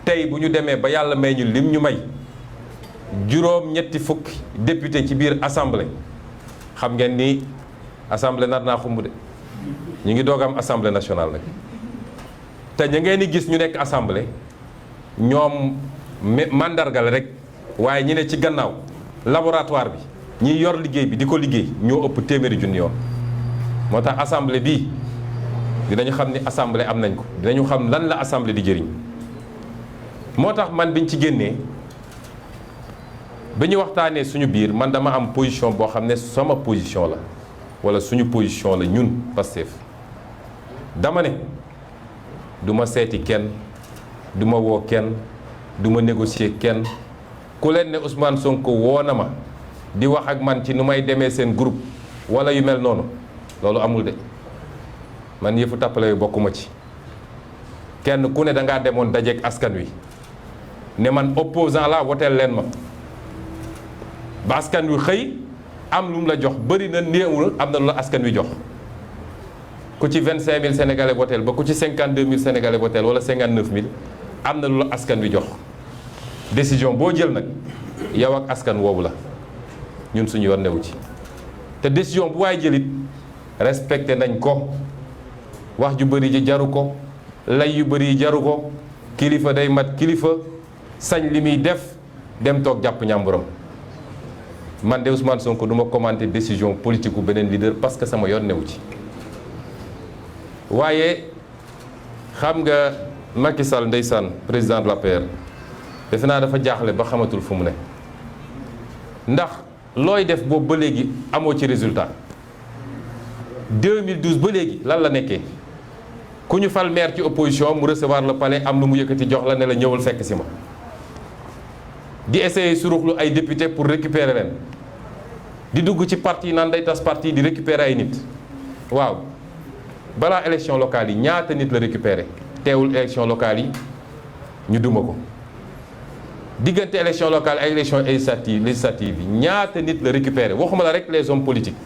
tey bu ñu demee ba yàlla may ñu lim ñu may juróom ñetti fukki député ci biir assemblée xam ngeen ni assemblée nar naa xumb de ñu ngi doog am assemblée nationale nag te ña ngeen di gis ñu nekk assemblée ñoom mandargal rek waaye ñi ne ci gannaaw laboratoire bi ñi yor liggéey bi di ko liggéey ñoo ëpp téeméeri junni yoon moo tax assemblée bii dinañu xam ni assemblée am nañ ko dinañu xam lan la assemblée di jëriñ moo tax man biñ ci génnee ba ñu waxtaanee suñu biir man dama am position boo xam ne sama position la wala suñu position la ñun Pastef dama ne du ma seeti kenn du ma woo kenn du ma négocier kenn ku leen ne Ousmane Sonko woo na ma di wax ak man ci nu may demee seen groupe wala yu mel noonu loolu amul de man yëfu tàppale yu bokkuma ci kenn ku ne da ngaa demoon dajeek askan wi ne man opposant la woteel leen ma ba askan wi xëy am lu mu la jox bëri na néewul am na lu la askan wi jox ku ci 25000 sénégalais woteel ba ku ci 52000 sénégalais woteel wala 59000 am na lu la askan wi jox décision boo jël nag yow ak askan woowu la ñun suñu yoon newu ci te décision bu waay jëlit respecté nañ ko wax ju bëri ji jaru ko lay yu bëri yi jaru ko kilifa day mat kilifa sañ li muy def dem toog jàpp ñàmburam man de Ousmane Sonko du ma commenter décision politique bu beneen leader parce que sama yoon newu ci waaye xam nga Macky Sall ndeysaan président de l'APR defe naa dafa jaaxle ba xamatul fu mu ne ndax looy def boobu ba léegi amoo ci résultat 2012 ba léegi lan la nekkee ku ñu fal maire ci opposition mu recevoir le palais am lu mu yëkkati jox la ne la ñëwal fekk si ma di essayer suruxlu ay député pour récupérer leen di dugg ci parti naan day tas parti di récupérer ay nit waaw balaa élection locale yi ñaata nit la récupérer teewul élection locale yi ñu duma ko diggante élection locale ak élection législative yi ñaata nit la récupérer waxuma la rek les hommes politiques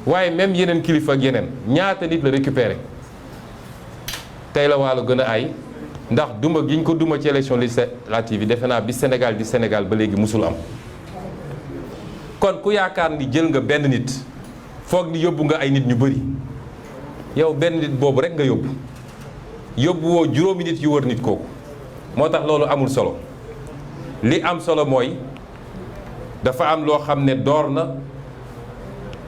waaye même yeneen kilifa ak yeneen ñaata nit la récupérer tey la Waalo gën a ay ndax duma gi ñu ko duma ci élection législative yi defe naa bi Sénégal di Sénégal ba léegi musul am kon ku yaakaar ni jël nga benn nit foog ni yóbbu nga ay nit ñu bëri yow benn nit boobu rek nga yóbbu woo juróomi nit yu wër nit kooku moo tax loolu amul solo li am solo mooy dafa am loo xam ne door na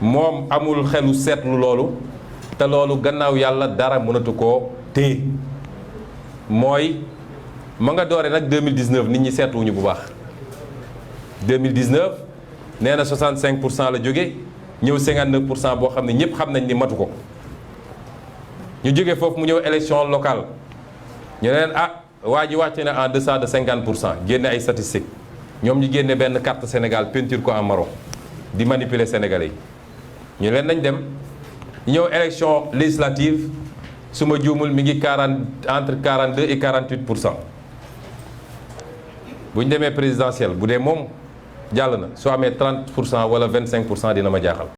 moom amul xelu seetlu loolu te loolu gannaaw yàlla dara mënatu koo téye mooy ma nga doore nag 2019 nit ñi seetluwuñu bu baax 2019 nee na 65% la jóge ñëw 59% boo xam ne ñëpp xam nañ ni matu ko ñu jóge foofu mu ñëw élection locale ñu leen waa ji wàcce na en deçà de 50% génne ay statistiques ñoom ñu génne benn carte Sénégal peinture ko en marron di manipuler sénégalais yi ñu leen nañ dem ñëw élection législative su ma juumul mi ngi entre 42 et 48% bu ñu demee présidentielle bu dee moom jàll na soo amee 30% wala 25% dina ma jaaxal.